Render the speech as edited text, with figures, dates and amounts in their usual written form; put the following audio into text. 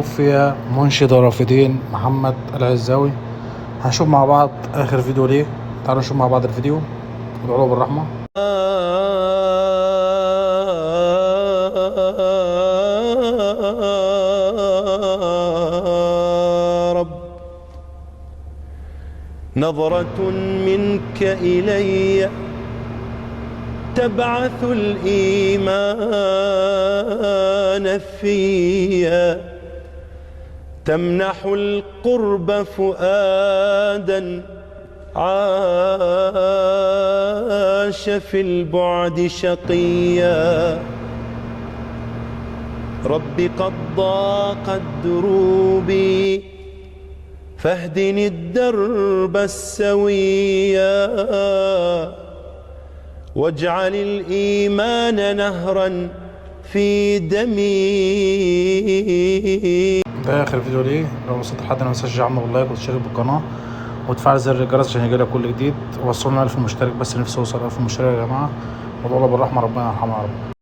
توفي منشد الرافدين محمد العزاوي. هنشوف مع بعض اخر فيديو ليه. تعالوا نشوف مع بعض الفيديو ودعوا له بالرحمه. رب نظرة منك إلي تبعث الإيمان فيا، تمنح القرب فؤادا عاش في البعد شقيا. رب قد ضاقت دروبي فاهدني الدرب السويا، واجعل الإيمان نهرا في دمي. ده اخر فيديو ليه. لو وصلت لحد ما تنساش تعمل لايك وتشترك بالقناه وتفعل زر الجرس عشان يجيلك كل جديد. وصلنا 1000 مشترك، بس نفسي اوصل 1000 مشترك يا جماعه. ودعوا له بالرحمه، ربنا يرحمه يا رب.